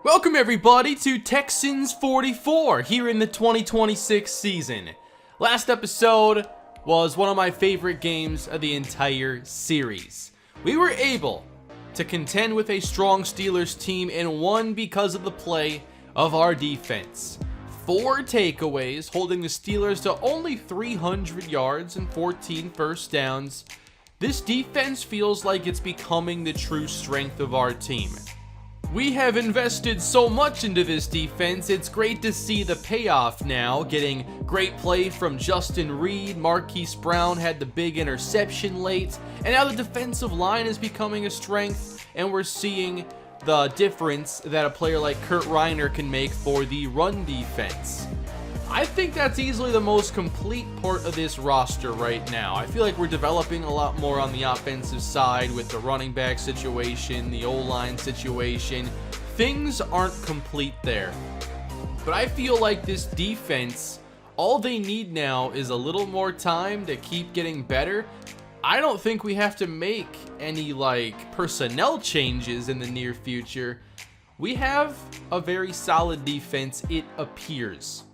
Welcome everybody to Texans 44 here in the 2026 season. Last episode was one of my favorite games of the entire series. We were able to contend with a strong Steelers team and won because of the play of our defense. 4 takeaways, holding the Steelers to only 300 yards and 14 first downs. This defense feels like it's becoming the true strength of our team. We have invested so much into this defense, it's great to see the payoff now, getting great play from Justin Reed. Marquise Brown had the big interception late, and now the defensive line is becoming a strength, and we're seeing the difference that a player like Kurt Reiner can make for the run defense. I think that's easily the most complete part of this roster right now. I feel like we're developing a lot more on the offensive side with the running back situation, the O-line situation. Things aren't complete there. But I feel like this defense, all they need now is a little more time to keep getting better. I don't think we have to make any personnel changes in the near future. We have a very solid defense, it appears.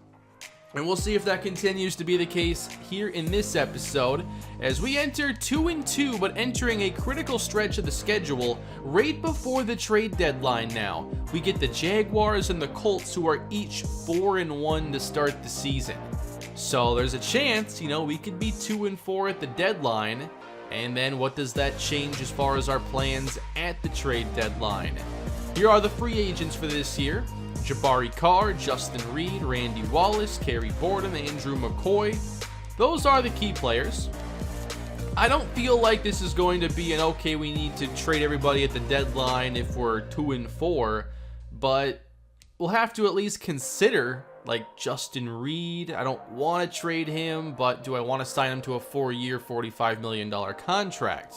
And we'll see if that continues to be the case here in this episode as we enter 2-2, but entering a critical stretch of the schedule right before the trade deadline now. We get the Jaguars and the Colts, who are each 4-1 to start the season. So there's a chance, we could be 2-4 at the deadline. And then what does that change as far as our plans at the trade deadline? Here are the free agents for this year. Jabari Carr, Justin Reed, Randy Wallace, Kerry Borden, Andrew McCoy. Those are the key players. I don't feel like this is going to be we need to trade everybody at the deadline if we're 2-4, but we'll have to at least consider Justin Reed. I don't want to trade him, but do I want to sign him to a 4-year, $45 million contract?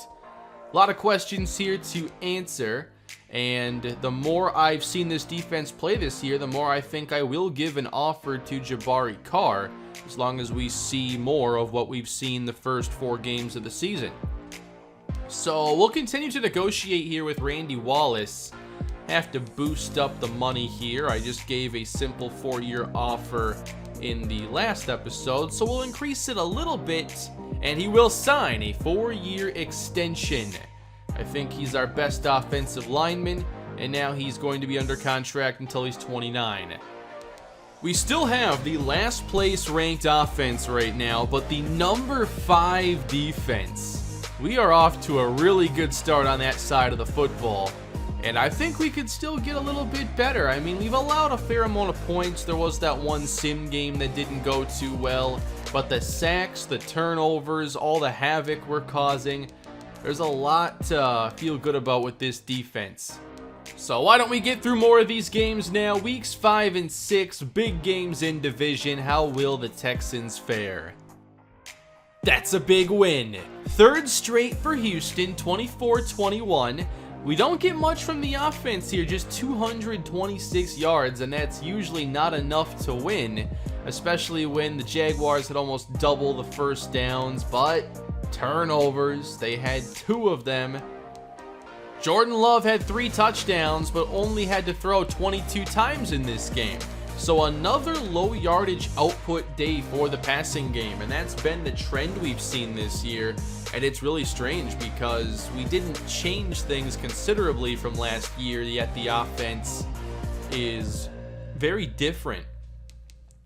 A lot of questions here to answer. And the more I've seen this defense play this year, the more I think I will give an offer to Jabari Carr, as long as we see more of what we've seen the first 4 games of the season. So we'll continue to negotiate here with Randy Wallace. Have to boost up the money here. I just gave a simple 4-year offer in the last episode, so we'll increase it a little bit, and he will sign a 4-year extension. I think he's our best offensive lineman, and now he's going to be under contract until he's 29. We still have the last place ranked offense right now, but the number 5 defense. We are off to a really good start on that side of the football, and I think we could still get a little bit better. I mean, we've allowed a fair amount of points. There was that one sim game that didn't go too well, but the sacks, the turnovers, all the havoc we're causing, there's a lot to feel good about with this defense. So why don't we get through more of these games now? Weeks 5 and 6, big games in division. How will the Texans fare? That's a big win. 3rd straight for Houston, 24-21. We don't get much from the offense here, just 226 yards, and that's usually not enough to win, especially when the Jaguars had almost double the first downs, but turnovers, they had 2 of them. Jordan Love had 3 touchdowns, but only had to throw 22 times in this game. So another low yardage output day for the passing game, and that's been the trend we've seen this year. And it's really strange because we didn't change things considerably from last year, yet the offense is very different.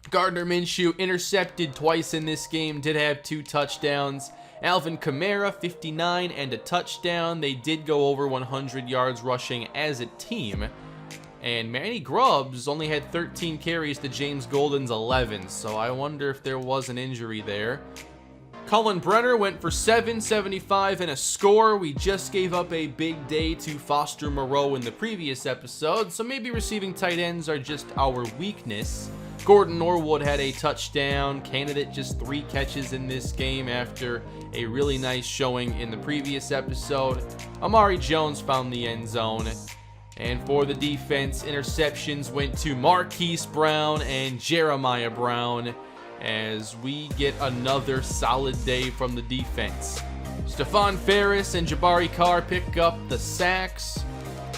Gardner Minshew intercepted twice in this game, did have 2 touchdowns. Alvin Kamara, 59 and a touchdown. They did go over 100 yards rushing as a team. And Manny Grubbs only had 13 carries to James Golden's 11, so I wonder if there was an injury there. Cullen Brenner went for 775 and a score. We just gave up a big day to Foster Moreau in the previous episode, so maybe receiving tight ends are just our weakness. Gordon Norwood had a touchdown. Candidate just 3 catches in this game after a really nice showing in the previous episode. Amari Jones found the end zone. And for the defense, interceptions went to Marquise Brown and Jeremiah Brown as we get another solid day from the defense. Stephon Ferris and Jabari Carr pick up the sacks.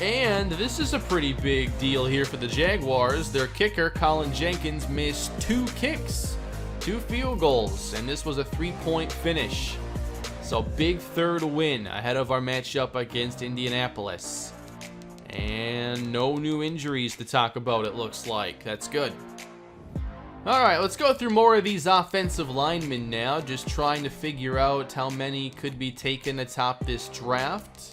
And this is a pretty big deal here for the Jaguars. Their kicker, Colin Jenkins, missed 2 kicks, 2 field goals, and this was a 3-point finish. So big third win ahead of our matchup against Indianapolis. And no new injuries to talk about, it looks like. That's good. Alright, let's go through more of these offensive linemen now, just trying to figure out how many could be taken atop this draft.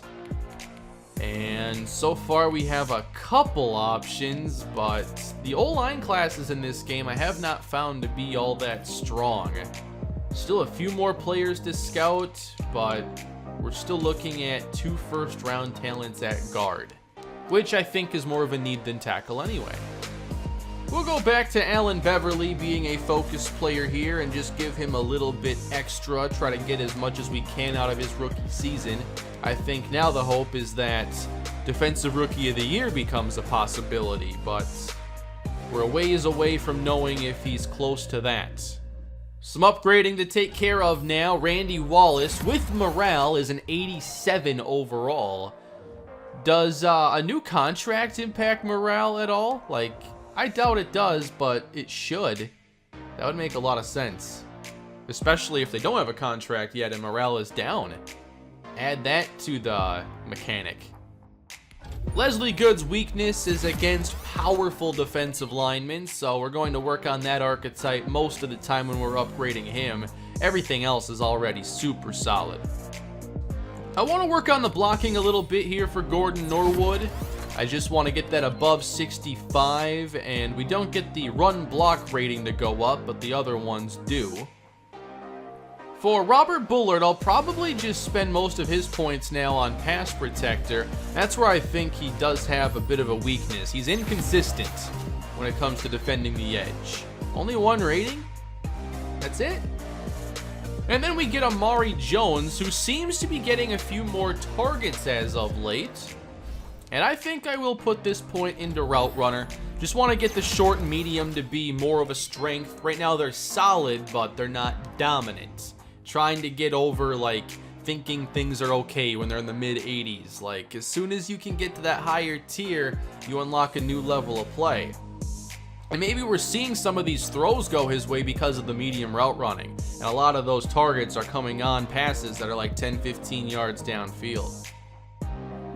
And so far we have a couple options, but the O-line classes in this game I have not found to be all that strong. Still a few more players to scout, but we're still looking at 2 first-round talents at guard, which I think is more of a need than tackle anyway. We'll go back to Allen Beverly being a focus player here and just give him a little bit extra, try to get as much as we can out of his rookie season. I think now the hope is that Defensive Rookie of the Year becomes a possibility, but we're a ways away from knowing if he's close to that. Some upgrading to take care of now. Randy Wallace with morale is an 87 overall. Does a new contract impact morale at all? Like, I doubt it does, but it should. That would make a lot of sense. Especially if they don't have a contract yet and morale is down. Add that to the mechanic. Leslie Good's weakness is against powerful defensive linemen, so we're going to work on that archetype most of the time when we're upgrading him. Everything else is already super solid. I want to work on the blocking a little bit here for Gordon Norwood. I just want to get that above 65, and we don't get the run block rating to go up, but the other ones do. For Robert Bullard, I'll probably just spend most of his points now on pass protector. That's where I think he does have a bit of a weakness. He's inconsistent when it comes to defending the edge. Only 1 rating? That's it. And then we get Amari Jones, who seems to be getting a few more targets as of late. And I think I will put this point into route runner. Just want to get the short and medium to be more of a strength. Right now they're solid, but they're not dominant. Trying to get over, like, thinking things are okay when they're in the mid-80s. Like, as soon as you can get to that higher tier, you unlock a new level of play. And maybe we're seeing some of these throws go his way because of the medium route running. And a lot of those targets are coming on passes that are like 10-15 yards downfield.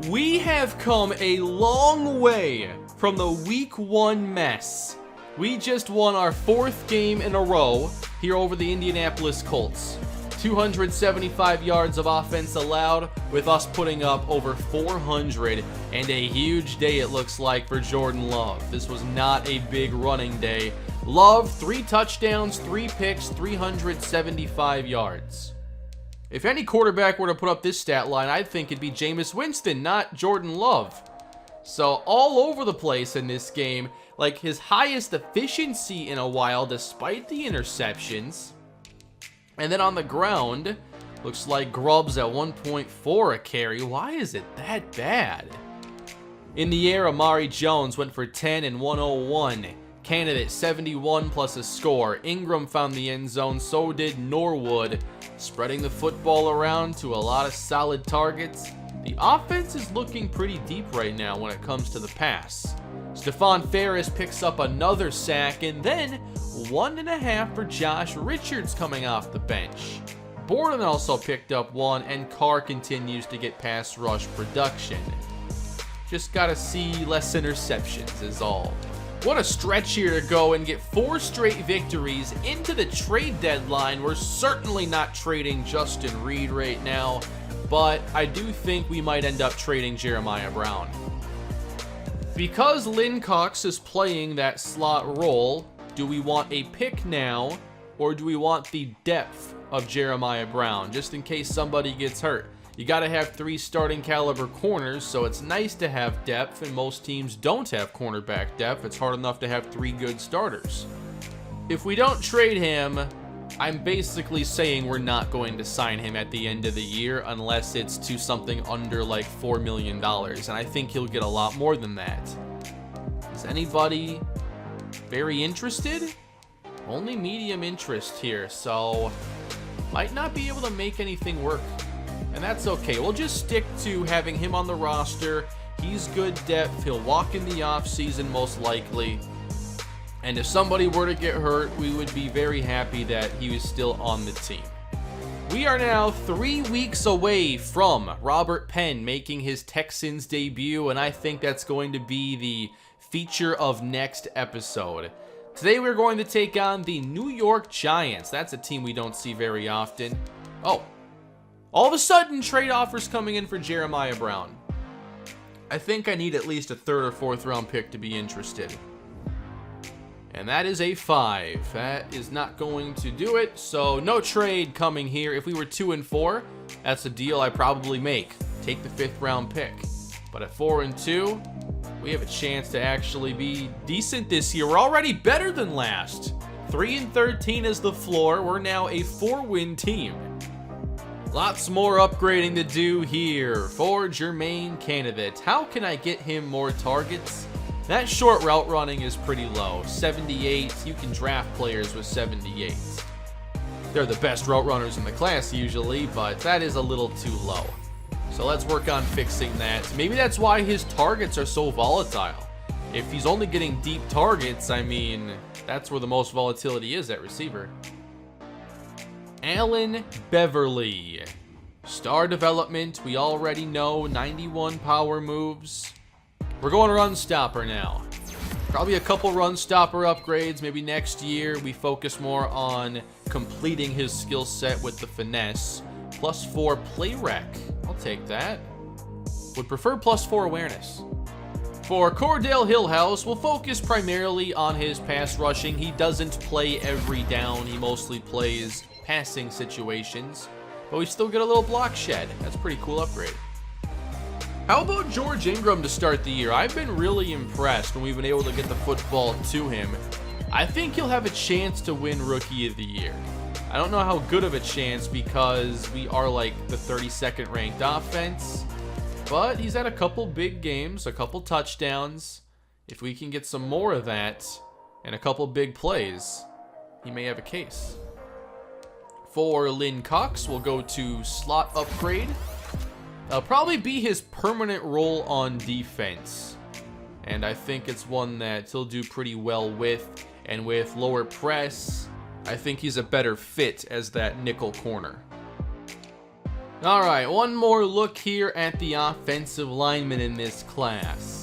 We have come a long way from the week 1 mess. We just won our 4th game in a row here over the Indianapolis Colts. 275 yards of offense allowed, with us putting up over 400, and a huge day it looks like for Jordan Love. This was not a big running day. Love, 3 touchdowns, 3 picks, 375 yards. If any quarterback were to put up this stat line, I'd think it'd be Jameis Winston, not Jordan Love. So all over the place in this game, like his highest efficiency in a while despite the interceptions. And then on the ground, looks like Grubbs at 1.4 a carry. Why is it that bad? In the air, Amari Jones went for 10 and 101. Candidate 71 plus a score. Ingram found the end zone, so did Norwood. Spreading the football around to a lot of solid targets. The offense is looking pretty deep right now when it comes to the pass. Stephon Ferris picks up another sack, and then 1.5 for Josh Richards coming off the bench. Borden also picked up 1, and Carr continues to get pass rush production. Just gotta see less interceptions is all. What a stretch here to go and get 4 straight victories into the trade deadline. We're certainly not trading Justin Reed right now, but I do think we might end up trading Jeremiah Brown. Because Lynn Cox is playing that slot role, do we want a pick now, or do we want the depth of Jeremiah Brown, just in case somebody gets hurt? You got to have 3 starting caliber corners, so it's nice to have depth, and most teams don't have cornerback depth. It's hard enough to have 3 good starters. If we don't trade him, I'm basically saying we're not going to sign him at the end of the year unless it's to something under like $4 million, and I think he'll get a lot more than that. Is anybody very interested? Only medium interest here, so might not be able to make anything work. And that's okay. We'll just stick to having him on the roster. He's good depth. He'll walk in the offseason most likely. And if somebody were to get hurt, we would be very happy that he was still on the team. We are now 3 weeks away from Robert Penn making his Texans debut, and I think that's going to be the feature of next episode. Today we're going to take on the New York Giants. That's a team we don't see very often. Oh, all of a sudden trade offers coming in for Jeremiah Brown. I think I need at least a 3rd or 4th round pick to be interested. And that is a 5. That is not going to do it. So no trade coming here. If we were 2 and 4, that's a deal I probably make. Take the 5th round pick. But at 4 and 2, we have a chance to actually be decent this year. We're already better than last. 3 and 13 is the floor. We're now a 4-win team. Lots more upgrading to do here for Jermaine Candidate. How can I get him more targets? That short route running is pretty low. 78. You can draft players with 78. They're the best route runners in the class usually, but that is a little too low. So let's work on fixing that. Maybe that's why his targets are so volatile. If he's only getting deep targets, I mean, that's where the most volatility is at receiver. Allen Beverly. Star development, we already know. 91 power moves. We're going run stopper now. Probably a couple run stopper upgrades. Maybe next year we focus more on completing his skill set with the finesse. +4 play rec. I'll take that. Would prefer +4 awareness. For Cordell Hillhouse, we'll focus primarily on his pass rushing. He doesn't play every down. He mostly plays passing situations. But we still get a little block shed. That's a pretty cool upgrade. How about George Ingram to start the year? I've been really impressed when we've been able to get the football to him. I think he'll have a chance to win Rookie of the Year. I don't know how good of a chance because we are like the 32nd ranked offense. But he's had a couple big games, a couple touchdowns. If we can get some more of that and a couple big plays, he may have a case. For Lynn Cox, we'll go to slot upgrade. That'll probably be his permanent role on defense. And I think it's one that he'll do pretty well with. And with lower press, I think he's a better fit as that nickel corner. Alright, one more look here at the offensive linemen in this class.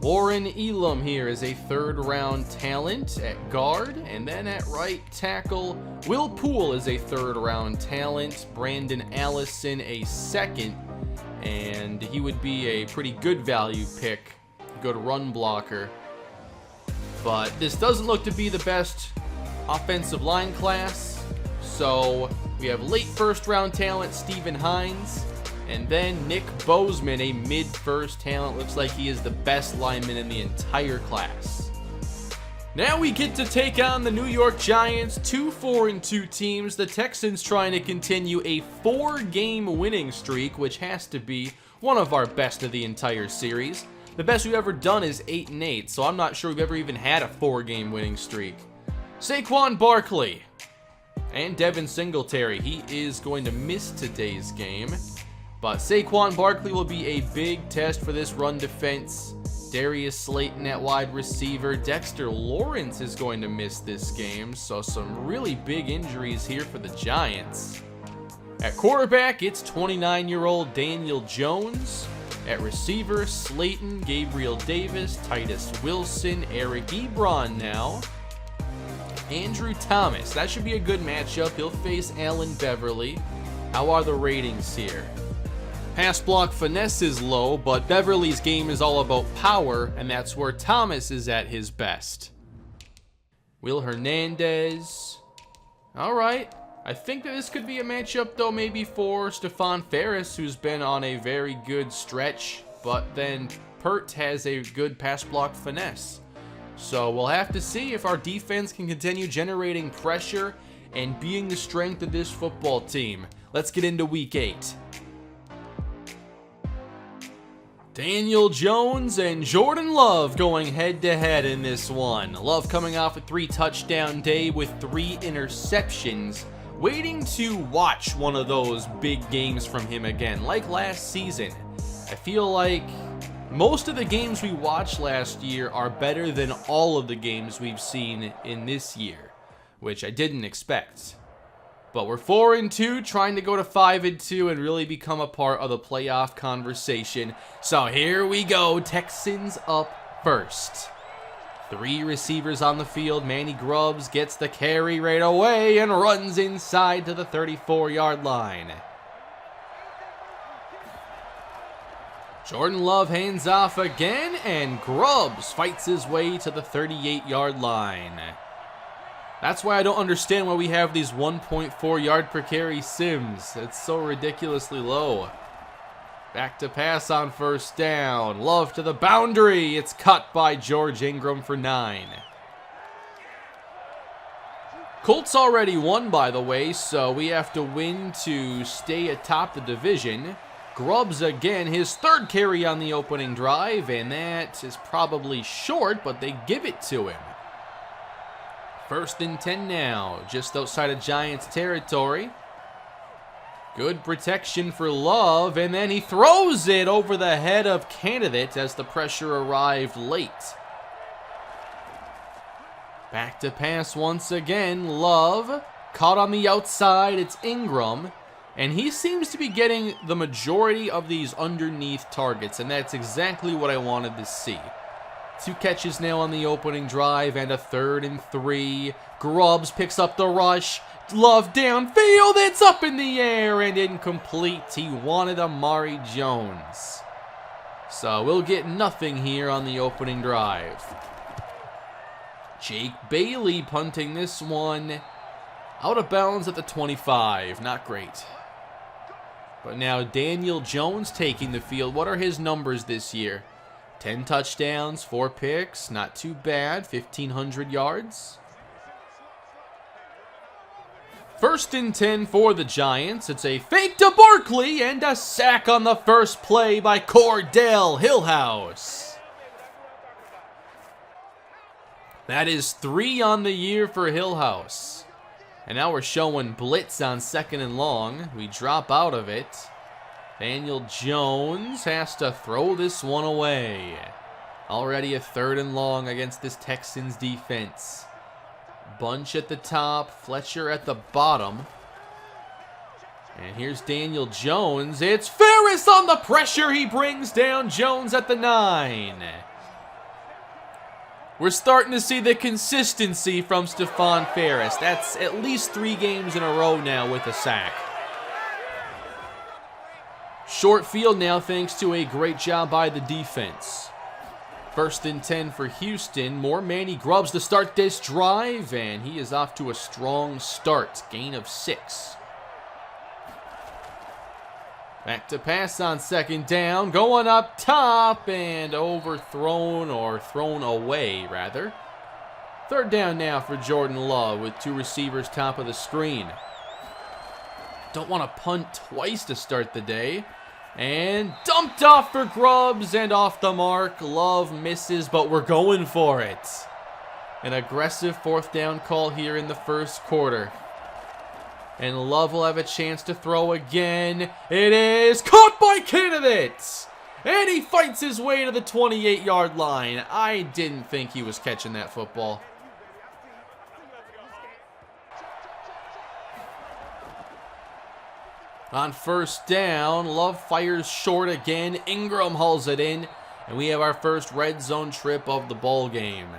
Warren Elam here is a 3rd round talent at guard. And then at right tackle, Will Poole is a 3rd round talent. Brandon Allison a 2nd. And he would be a pretty good value pick. Good run blocker. But this doesn't look to be the best offensive line class. So we have late 1st round talent Stephen Hines. And then Nick Bozeman, a mid-1st talent. Looks like he is the best lineman in the entire class. Now we get to take on the New York Giants, 2 4-2 teams. The Texans trying to continue a 4-game winning streak, which has to be one of our best of the entire series. The best we've ever done is 8-8, so I'm not sure we've ever even had a 4-game winning streak. Saquon Barkley and Devin Singletary. He is going to miss today's game. But Saquon Barkley will be a big test for this run defense. Darius Slayton at wide receiver. Dexter Lawrence is going to miss this game. So some really big injuries here for the Giants. At quarterback, it's 29-year-old Daniel Jones. At receiver, Slayton, Gabriel Davis, Titus Wilson, Eric Ebron now. Andrew Thomas. That should be a good matchup. He'll face Allen Beverly. How are the ratings here? Pass block finesse is low, but Beverly's game is all about power, and that's where Thomas is at his best. Will Hernandez. All right. I think that this could be a matchup, though, maybe for Stephon Ferris, who's been on a very good stretch, but then Pert has a good pass block finesse. So we'll have to see if our defense can continue generating pressure and being the strength of this football team. Let's get into Week 8. Daniel Jones and Jordan Love going head-to-head in this one. Love coming off a 3-touchdown day with 3 interceptions. Waiting to watch one of those big games from him again, like last season. I feel like Most of the games we watched last year are better than all of the games we've seen in this year, which I didn't expect. But we're 4-2, trying to go to 5-2 and really become a part of the playoff conversation. So here we go, Texans up first. 3 receivers on the field. Manny Grubbs gets the carry right away and runs inside to the 34-yard line. Jordan Love hands off again, and Grubbs fights his way to the 38-yard line. That's why I don't understand why we have these 1.4 yard per carry sims. It's so ridiculously low. Back to pass on first down. Love to the boundary. It's cut by George Ingram for 9. Colts already won, by the way, so we have to win to stay atop the division. Grubbs again, his 3rd carry on the opening drive, and that is probably short, but they give it to him. 1st and 10 now, just outside of Giants territory. Good protection for Love, and then he throws it over the head of Candidate as the pressure arrived late. Back to pass once again. Love caught on the outside. It's Ingram. And he seems to be getting the majority of these underneath targets, and that's exactly what I wanted to see. 2 catches now on the opening drive, and a 3rd and 3. Grubbs picks up the rush. Love downfield. It's up in the air and incomplete. He wanted Amari Jones. So we'll get nothing here on the opening drive. Jake Bailey punting this one out of bounds at the 25. Not great. But now Daniel Jones taking the field. What are his numbers this year? 10 touchdowns, 4 picks. Not too bad. 1,500 yards. 1st and 10 for the Giants. It's a fake to Barkley and a sack on the first play by Cordell Hillhouse. That is 3 on the year for Hillhouse. And now we're showing blitz on 2nd and long. We drop out of it. Daniel Jones has to throw this one away. Already a 3rd and long against this Texans defense. Bunch at the top, Fletcher at the bottom. And here's Daniel Jones. It's Ferris on the pressure. He brings down Jones at the 9. We're starting to see the consistency from Stephon Ferris. That's at least 3 games in a row now with a sack. Short field now thanks to a great job by the defense. 1st and 10 for Houston. More Manny Grubbs to start this drive, and he is off to a strong start. Gain of 6. Back to pass on 2nd down. Going up top and overthrown, or thrown away, rather. 3rd down now for Jordan Love with 2 receivers top of the screen. Don't want to punt twice to start the day. And dumped off for Grubbs and off the mark. Love misses, but we're going for it. An aggressive 4th down call here in the 1st quarter. And Love will have a chance to throw again. It is caught by Candidate. And he fights his way to the 28-yard line. I didn't think he was catching that football. On 1st down, Love fires short again. Ingram hauls it in. And we have our first red zone trip of the ball game.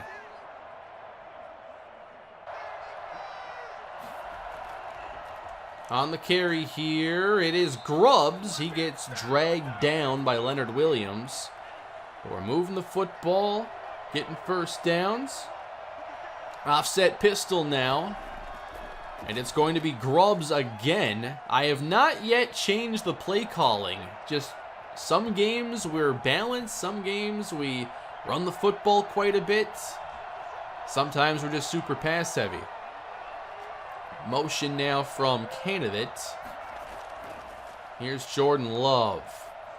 On the carry here, it is Grubbs. He gets dragged down by Leonard Williams. We're moving the football, getting 1st downs. Offset pistol now. And it's going to be Grubbs again. I have not yet changed the play calling. Just some games we're balanced. Some games we run the football quite a bit. Sometimes we're just super pass heavy. Motion now from Candidate. Here's Jordan Love.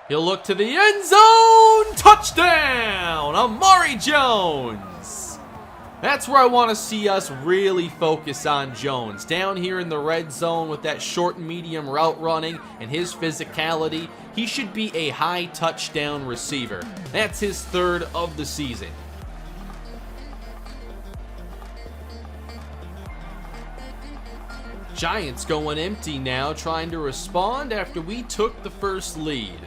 He'll look to the end zone. Touchdown! Amari Jones. That's where I want to see us really focus on Jones. Down here in the red zone with that short and medium route running and his physicality, he should be a high touchdown receiver. That's his third of the season. Giants going empty now, trying to respond after we took the first lead.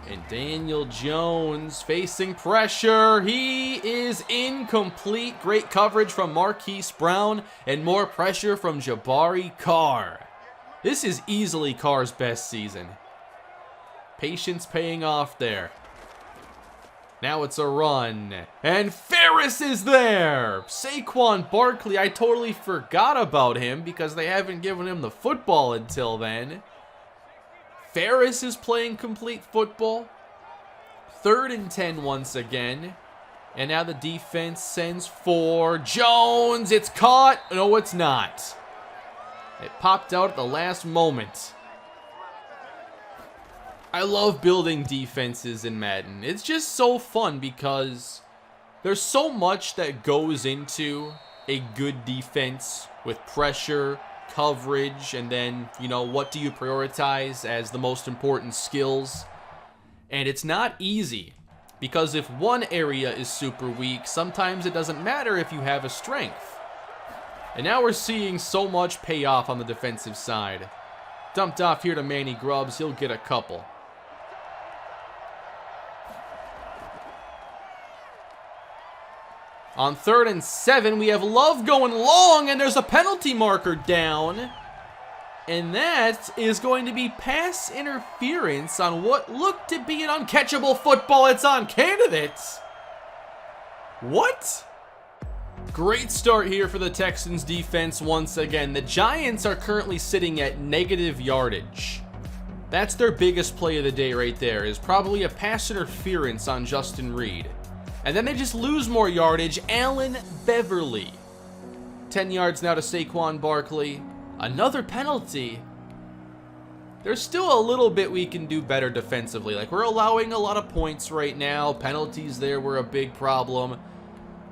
And Daniel Jones facing pressure. He is incomplete. Great coverage from Marquise Brown and more pressure from Jabari Carr. This is easily Carr's best season. Patience paying off there. Now it's a run. And Ferris is there. Saquon Barkley, I totally forgot about him because they haven't given him the football until then. Ferris is playing complete football. 3rd and 10 once again. And now the defense sends for Jones. It's caught. No, it's not. It popped out at the last moment. I love building defenses in Madden. It's just so fun because there's so much that goes into a good defense with pressure, coverage, and then, what do you prioritize as the most important skills? And it's not easy because if one area is super weak, sometimes it doesn't matter if you have a strength. And now we're seeing so much payoff on the defensive side. Dumped off here to Manny Grubbs. He'll get a couple. On 3rd and 7, we have Love going long, and there's a penalty marker down. And that is going to be pass interference on what looked to be an uncatchable football. It's on candidates. What? Great start here for the Texans defense once again. The Giants are currently sitting at negative yardage. That's their biggest play of the day right there, is probably a pass interference on Justin Reed. And then they just lose more yardage. Allen Beverly. 10 yards now to Saquon Barkley. Another penalty. There's still a little bit we can do better defensively. Like, we're allowing a lot of points right now. Penalties there were a big problem.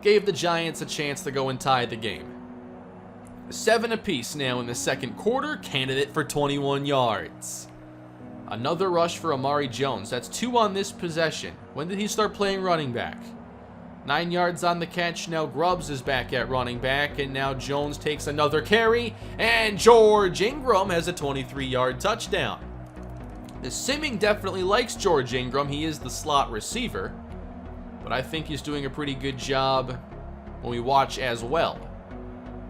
Gave the Giants a chance to go and tie the game. 7 apiece now in the second quarter. Candidate for 21 yards. Another rush for Amari Jones. That's 2 on this possession. When did he start playing running back? 9 yards on the catch. Now Grubbs is back at running back. And now Jones takes another carry. And George Ingram has a 23-yard touchdown. The Simming definitely likes George Ingram. He is the slot receiver. But I think he's doing a pretty good job when we watch as well.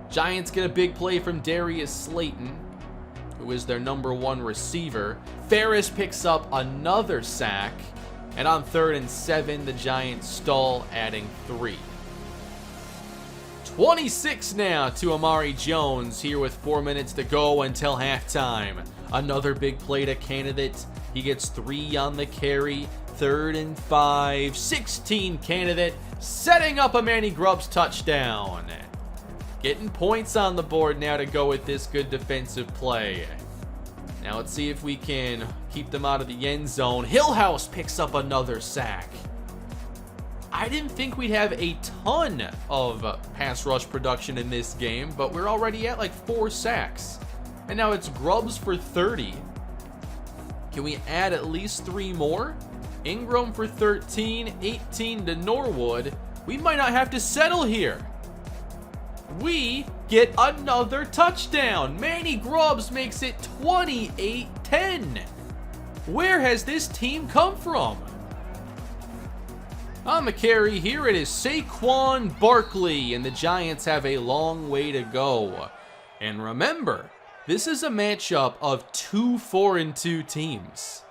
Giants get a big play from Darius Slayton, who is their number 1 receiver. Ferris picks up another sack. And on 3rd and 7, the Giants stall, adding 3. 26 now to Amari Jones here with 4 minutes to go until halftime. Another big play to Candidate. He gets 3 on the carry. 3rd and 5. 16 Candidate. Setting up a Manny Grubbs touchdown. Getting points on the board now to go with this good defensive play. Now let's see if we can keep them out of the end zone. Hillhouse picks up another sack. I didn't think we'd have a ton of pass rush production in this game, but we're already at like 4 sacks. And now it's Grubbs for 30. Can we add at least 3 more? Ingram for 13, 18 to Norwood. We might not have to settle here. We get another touchdown. Manny Grubbs makes it 28-10. Where has this team come from? On the carry here, it is Saquon Barkley, and the Giants have a long way to go. And remember, this is a matchup of 2 4-2 teams.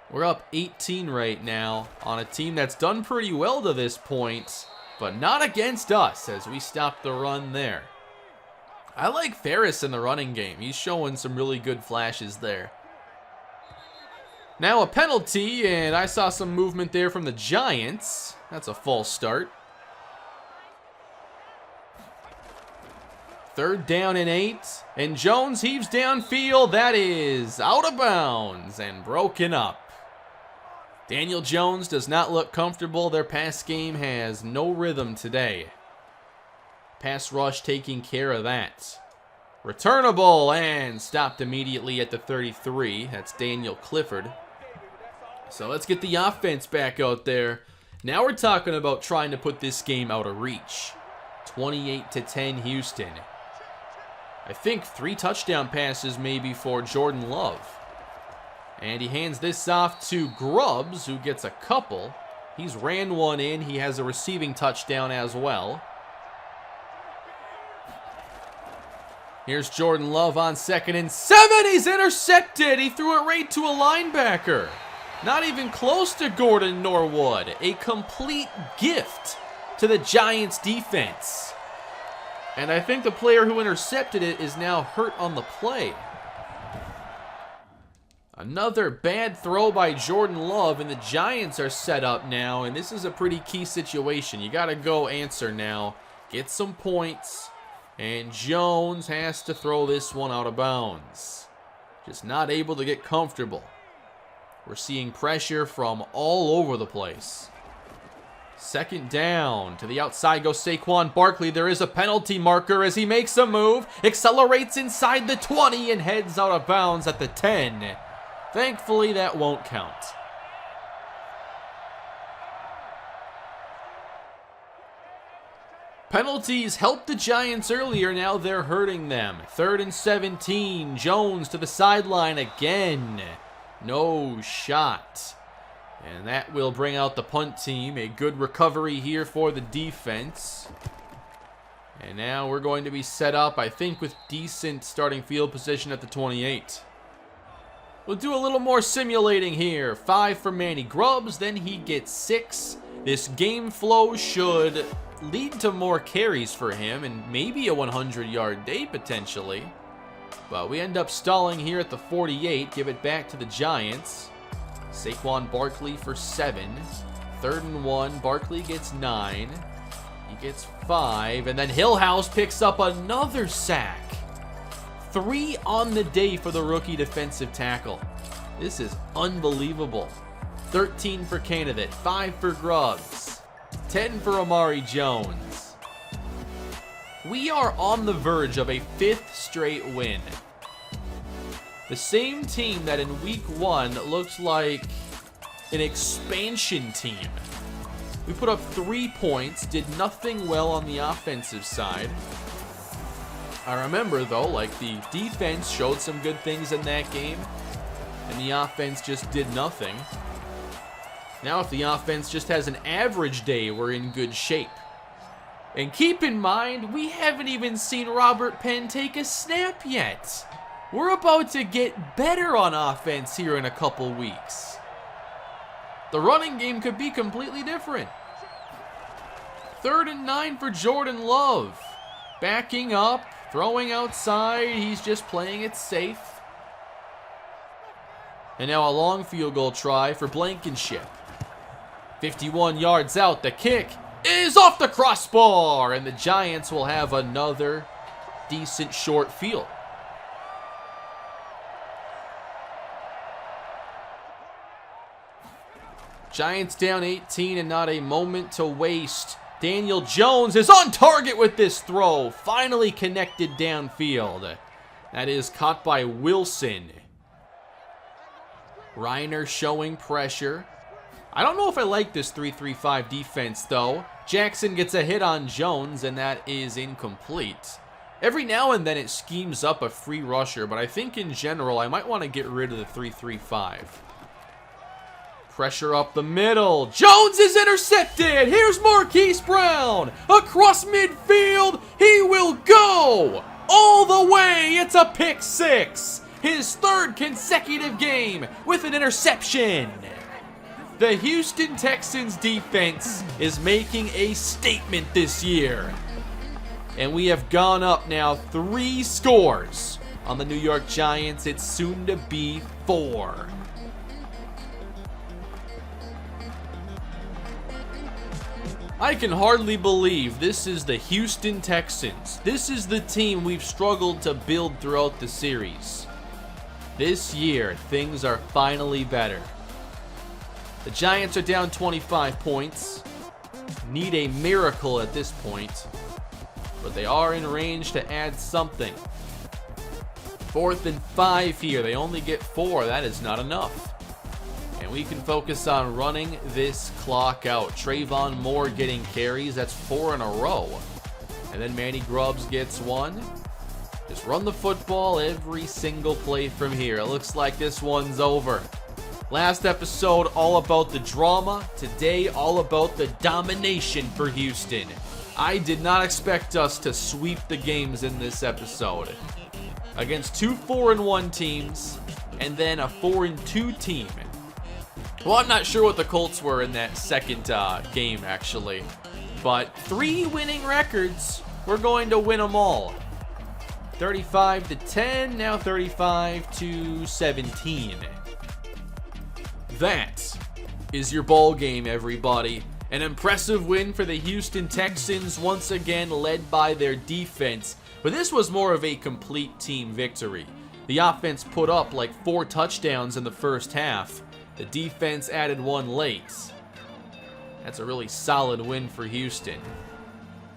We're up 18 right now on a team that's done pretty well to this point, but not against us as we stop the run there. I like Ferris in the running game. He's showing some really good flashes there. Now a penalty, and I saw some movement there from the Giants. That's a false start. 3rd down and 8, and Jones heaves downfield. That is out of bounds and broken up. Daniel Jones does not look comfortable. Their pass game has no rhythm today. Pass rush taking care of that. Returnable and stopped immediately at the 33. That's Daniel Clifford. So let's get the offense back out there. Now we're talking about trying to put this game out of reach. 28-10 Houston. I think 3 touchdown passes maybe for Jordan Love. And he hands this off to Grubbs, who gets a couple. He's ran one in. He has a receiving touchdown as well. Here's Jordan Love on 2nd and 7. He's intercepted. He threw it right to a linebacker. Not even close to Gordon Norwood. A complete gift to the Giants defense. And I think the player who intercepted it is now hurt on the play. Another bad throw by Jordan Love, and the Giants are set up now, and this is a pretty key situation. You got to go answer now. Get some points, and Jones has to throw this one out of bounds. Just not able to get comfortable. We're seeing pressure from all over the place. 2nd down. To the outside goes Saquon Barkley. There is a penalty marker as he makes a move, accelerates inside the 20, and heads out of bounds at the 10. Thankfully, that won't count. Penalties helped the Giants earlier. Now they're hurting them. 3rd and 17. Jones to the sideline again. No shot. And that will bring out the punt team. A good recovery here for the defense. And now we're going to be set up, I think, with decent starting field position at the 28. We'll do a little more simulating here. 5 for Manny Grubbs, then he gets 6. This game flow should lead to more carries for him and maybe a 100-yard day potentially. But we end up stalling here at the 48. Give it back to the Giants. Saquon Barkley for 7. 3rd and 1. Barkley gets 9. He gets 5. And then Hillhouse picks up another sack. 3 on the day for the rookie defensive tackle. This is unbelievable. 13 for Candidate, 5 for Grubbs, 10 for Amari Jones. We are on the verge of a 5th straight win. The same team that in week 1 looks like an expansion team. We put up 3 points, did nothing well on the offensive side. I remember, though, like, the defense showed some good things in that game, and the offense just did nothing. Now, if the offense just has an average day, we're in good shape. And keep in mind, we haven't even seen Robert Penn take a snap yet. We're about to get better on offense here in a couple weeks. The running game could be completely different. 3rd and 9 for Jordan Love. Backing up. Throwing outside, he's just playing it safe. And now a long field goal try for Blankenship. 51 yards out, the kick is off the crossbar, and the Giants will have another decent short field. Giants down 18 and not a moment to waste. Daniel Jones is on target with this throw. Finally connected downfield. That is caught by Wilson. Reiner showing pressure. I don't know if I like this 3-3-5 defense, though. Jackson gets a hit on Jones, and that is incomplete. Every now and then it schemes up a free rusher, but I think in general I might want to get rid of the 3-3-5. Pressure up the middle. Jones is intercepted. Here's Marquise Brown. Across midfield. He will go all the way. It's a pick 6. His 3rd consecutive game with an interception. The Houston Texans defense is making a statement this year. And we have gone up now 3 scores on the New York Giants. It's soon to be 4. I can hardly believe this is the Houston Texans. This is the team we've struggled to build throughout the series. This year, things are finally better. The Giants are down 25 points. Need a miracle at this point. but they are in range to add something. 4th and 5 here. They only get 4. That is not enough. And we can focus on running this clock out. Trayvon Moore getting carries. That's 4 in a row. And then Manny Grubbs gets 1. Just run the football every single play from here. It looks like this one's over. Last episode, all about the drama. Today, all about the domination for Houston. I did not expect us to sweep the games in this episode. Against 2 4-1 teams, and then a 4-2 team. Well, I'm not sure what the Colts were in that second game, actually. But 3 winning records, we're going to win them all. 35-10, now 35-17. That is your ball game, everybody. An impressive win for the Houston Texans, once again led by their defense. But this was more of a complete team victory. The offense put up like 4 touchdowns in the first half. The defense added 1 late. That's a really solid win for Houston.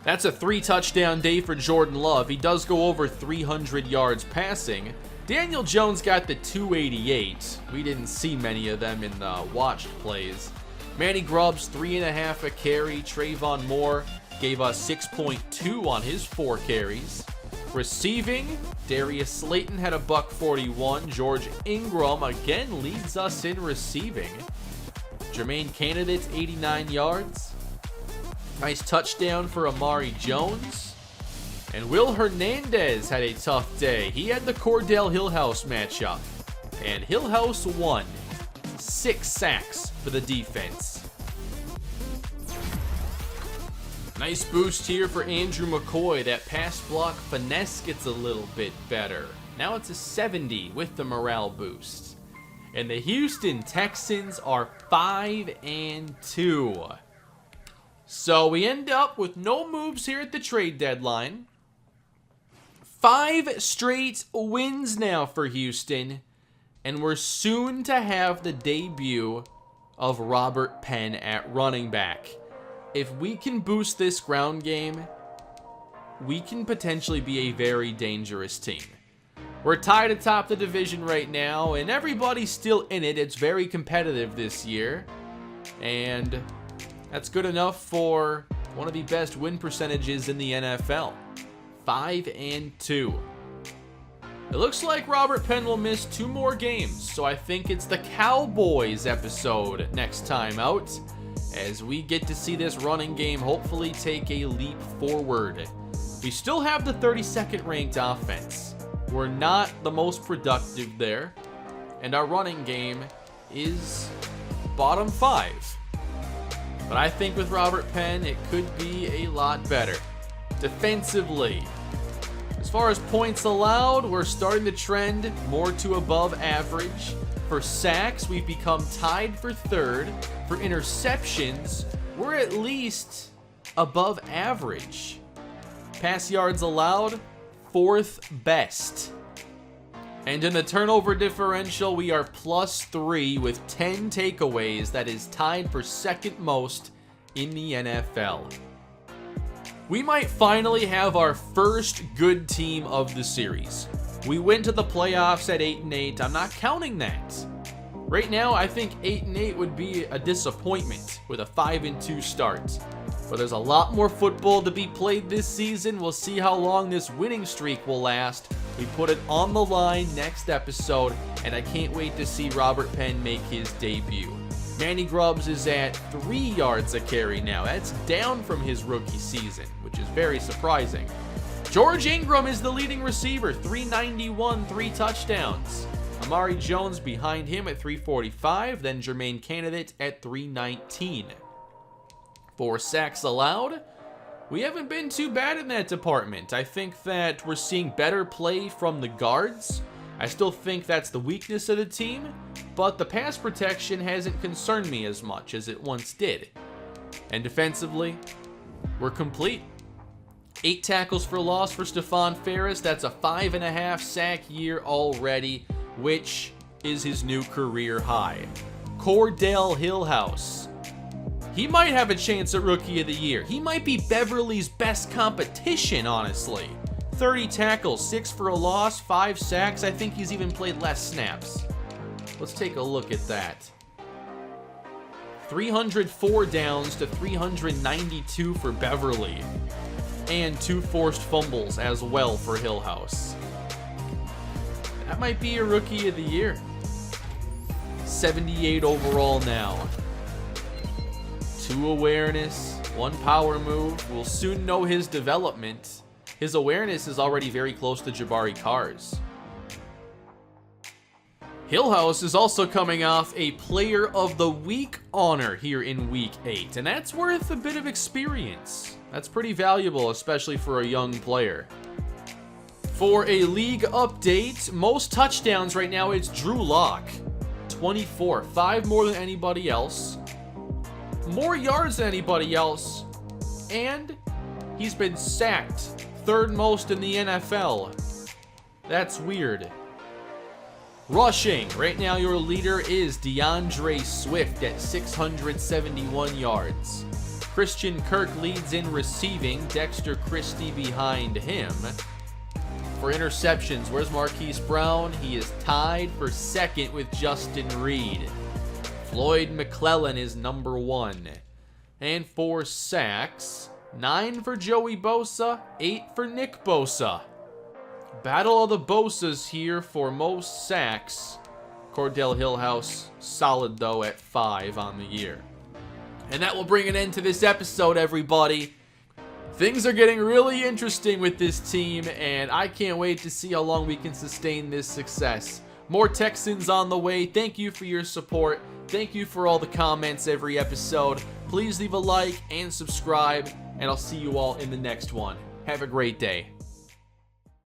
That's a 3-touchdown day for Jordan Love. He does go over 300 yards passing. Daniel Jones got the 288. We didn't see many of them in the watched plays. Manny Grubbs, 3.5 a carry. Trayvon Moore gave us 6.2 on his 4 carries. Receiving, Darius Slayton had a $141. George Ingram again leads us in receiving. Jermaine Candidate, 89 yards. Nice touchdown for Amari Jones. And Will Hernandez had a tough day. He had the Cordell Hillhouse matchup. And Hillhouse won. 6 sacks for the defense. Nice boost here for Andrew McCoy. That pass block finesse gets a little bit better. Now it's a 70 with the morale boost. And the Houston Texans are 5-2. So we end up with no moves here at the trade deadline. 5 straight wins now for Houston. And we're soon to have the debut of Robert Penn at running back. If we can boost this ground game, we can potentially be a very dangerous team. We're tied atop the division right now, and everybody's still in it. It's very competitive this year. And that's good enough for one of the best win percentages in the NFL. 5-2. It looks like Robert Penn will miss 2 more games, so I think it's the Cowboys episode next time out, as we get to see this running game hopefully take a leap forward. We still have the 32nd ranked offense. We're not the most productive there, and our running game is bottom 5. But I think with Robert Penn, it could be a lot better. Defensively, as far as points allowed, we're starting to trend more to above average. For sacks, we've become tied for 3rd. For interceptions, we're at least above average. Pass yards allowed, 4th best. And in the turnover differential, we are +3 with 10 takeaways. That is tied for 2nd most in the NFL. We might finally have our first good team of the series. We went to the playoffs at 8-8. I'm not counting that. Right now, I think 8-8 would be a disappointment with a 5-2 start. But there's a lot more football to be played this season. We'll see how long this winning streak will last. We put it on the line next episode, and I can't wait to see Robert Penn make his debut. Manny Grubbs is at 3 yards a carry now. That's down from his rookie season, which is very surprising. George Ingram is the leading receiver, 391, 3 touchdowns. Amari Jones behind him at 345, then Jermaine Candidate at 319. 4 sacks allowed. We haven't been too bad in that department. I think that we're seeing better play from the guards. I still think that's the weakness of the team, but the pass protection hasn't concerned me as much as it once did. And defensively, we're complete. 8 tackles for loss for Stephon Ferris. That's a 5.5 sack year already, which is his new career high. Cordell Hillhouse. He might have a chance at Rookie of the Year. He might be Beverly's best competition, honestly. 30 tackles, 6 for a loss, 5 sacks. I think he's even played less snaps. Let's take a look at that. 304 downs to 392 for Beverly. And 2 forced fumbles as well for Hillhouse. That might be a Rookie of the Year. 78 overall now. 2 awareness, 1 power move. We'll soon know his development. His awareness is already very close to Jabari Carr's. Hillhouse is also coming off a Player of the Week honor here in Week 8, and that's worth a bit of experience. That's pretty valuable, especially for a young player. For a league update, most touchdowns right now, it's Drew Lock. 24, 5 more than anybody else. More yards than anybody else. And he's been sacked. 3rd most in the NFL. That's weird. Rushing, right now your leader is DeAndre Swift at 671 yards. Christian Kirk leads in receiving, Dexter Christie behind him. For interceptions, where's Marquise Brown? He is tied for 2nd with Justin Reed. Floyd McClellan is number 1. And for sacks, 9 for Joey Bosa, 8 for Nick Bosa. Battle of the Bosas here for most sacks. Cordell Hillhouse, solid though at 5 on the year. And that will bring an end to this episode, everybody. Things are getting really interesting with this team, and I can't wait to see how long we can sustain this success. More Texans on the way. Thank you for your support. Thank you for all the comments every episode. Please leave a like and subscribe, and I'll see you all in the next one. Have a great day.